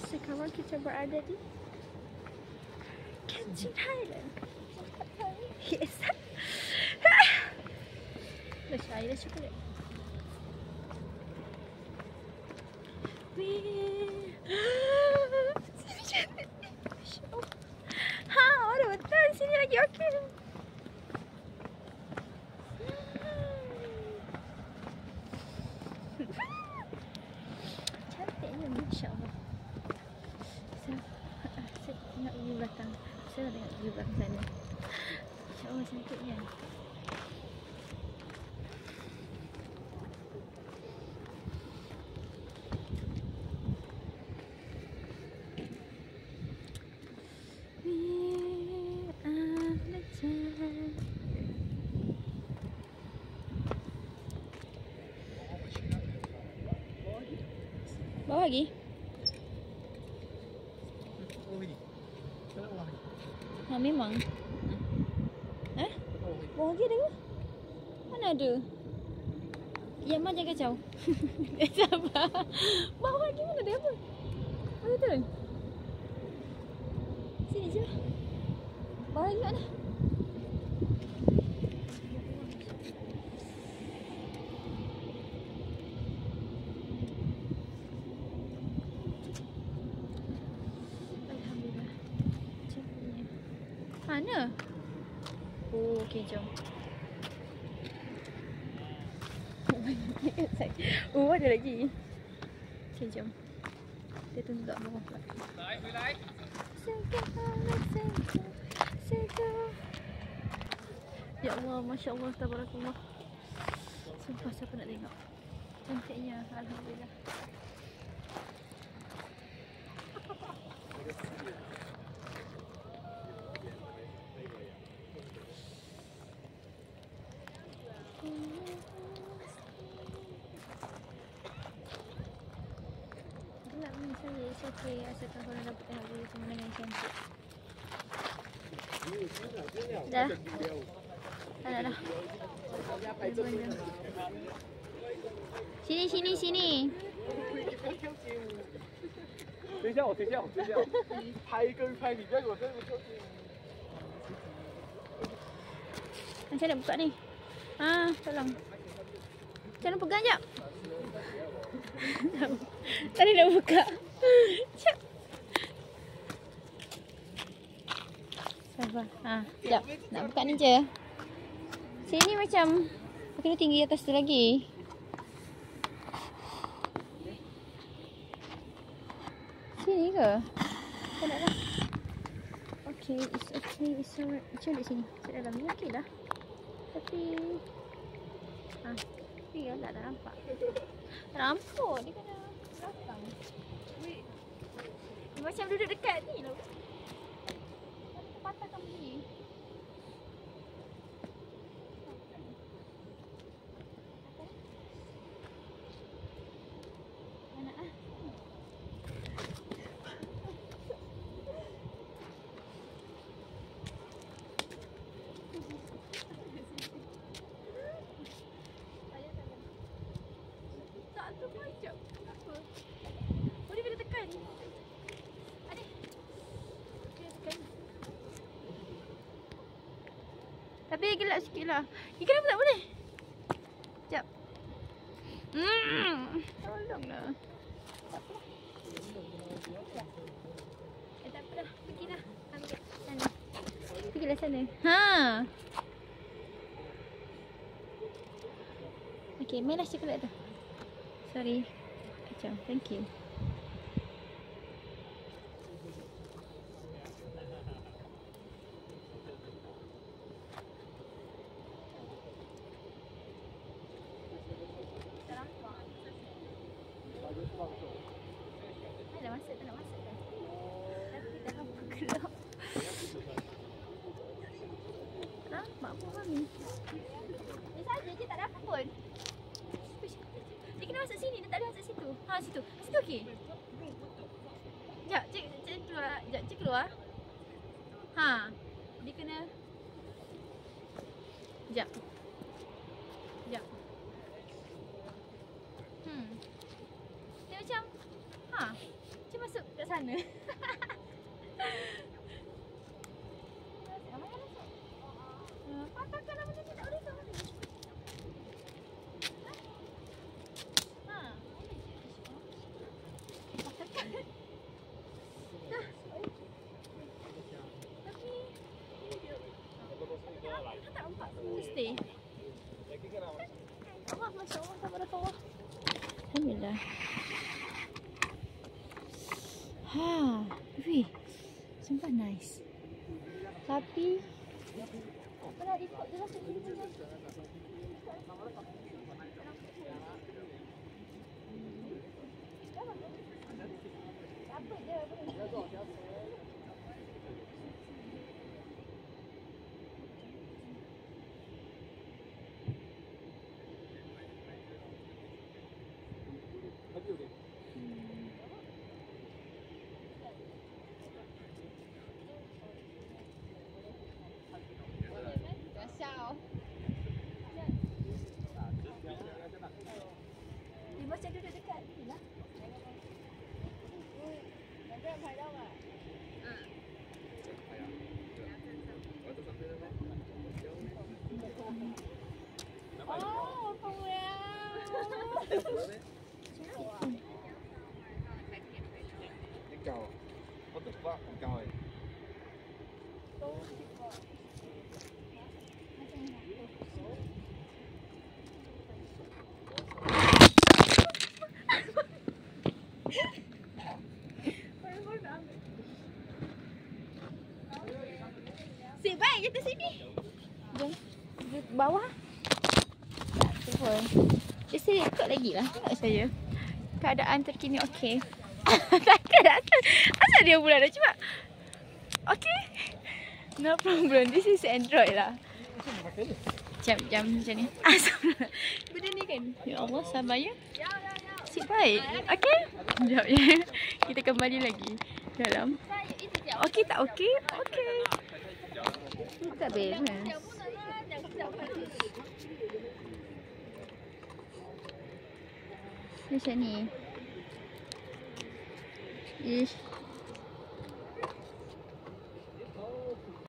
sekarang kita berada di Kensington Highland. Yes. Let's try this chocolate. Sini cantik. Ha, ada betul sini lagi okey. Cantiknya, masya-Allah. Saya tengok view belakang. Saya tengok view belakang sana. Masya-Allah cantiknya. Bawa lagi? Ha, memang. Bawa lagi ada ke? Mana ada? Yang mana jangan kacau. Sabar. Bawa lagi mana ada apa? Mana turun? Sini je lah. Bawa lagi mana? Mana? Oh, okey, jom. Oh, ada lagi. Okey, jom. Kita tunggu kat bawah pula. Ya Allah, Masya Allah, tabarakallah. Sumpah siapa nak tengok. Cantiknya, alhamdulillah. Gelap ni saya, it's okay. Asalkan korang dapat tengok view pemandangan yang cantik. Dah? Dah. Sini, sini, sini. 等一下，拍一个拍，你不要给我这么靠近。 Macam mana buka ni? Ha, tolong. Macam mana pegang jap? Tadi nak buka. Jap. Sabar. Ha, jap. Nak buka ni je. Sini macam kena tinggi atas tu lagi. Sini ke? Tak nak lah. Okay, it's okay, it's alright. Macam mana sini? Kat dalam ni okey lah. Tapi tapi tak nampak. Tak nampak, dia kena belakang. Dia macam duduk dekat ni loh. Kita patahkan begini. Mana ah? Tapi gelap sikit lah. Ni kenapa tak boleh? Sekejap. Tolonglah. Tak apa lah. Tak apa dah. Pergilah. Ambil sana. Pergilah sana. Ha. Okay, mainlah coklat tu. Sorry. Kacau. Thank you. Dah masak, tak nak masak kan? Tapi dah nampak gelap. Nampak pun Mami. Dia saja je, tak ada apa pun. Dia kena masuk sini, dia tak boleh masuk situ. Ha, situ. Situ okey. Sekejap, cik keluar. Sekejap, cik keluar. Ha. Dia kena. Sekejap. Sekejap. Dia macam. Ha. Cik masuk kat sana. Patahkan lah benda ni, tak boleh tahu. Patahkan. Dah. Tapi tak nampak stay. Allah, Masya Allah, tabarakallah. Alhamdulillah. Wih, sumpah nice. Tapi pernah ikut je lah sendiri punya. Apa dia? Macam duduk dekat ni lah. Oh, Cao. Có tức quá, không cao rồi. Si baik je kat sini. Jom. Duduk bawah. Tak, telefon. Dia sini ikut lagi lah. Tengok saya. Keadaan terkini okey. Takkan tak? Asal dia pula dah cepat? Okey. No problem. This is Android lah. Jam macam ni. Asal benda ni kan? Ya Allah, sabar ya. Si baik. Okey? Sekejap ya. Kita kembali lagi dalam. Okey tak okey? Okey. Tak balance. Macam ni. Ish.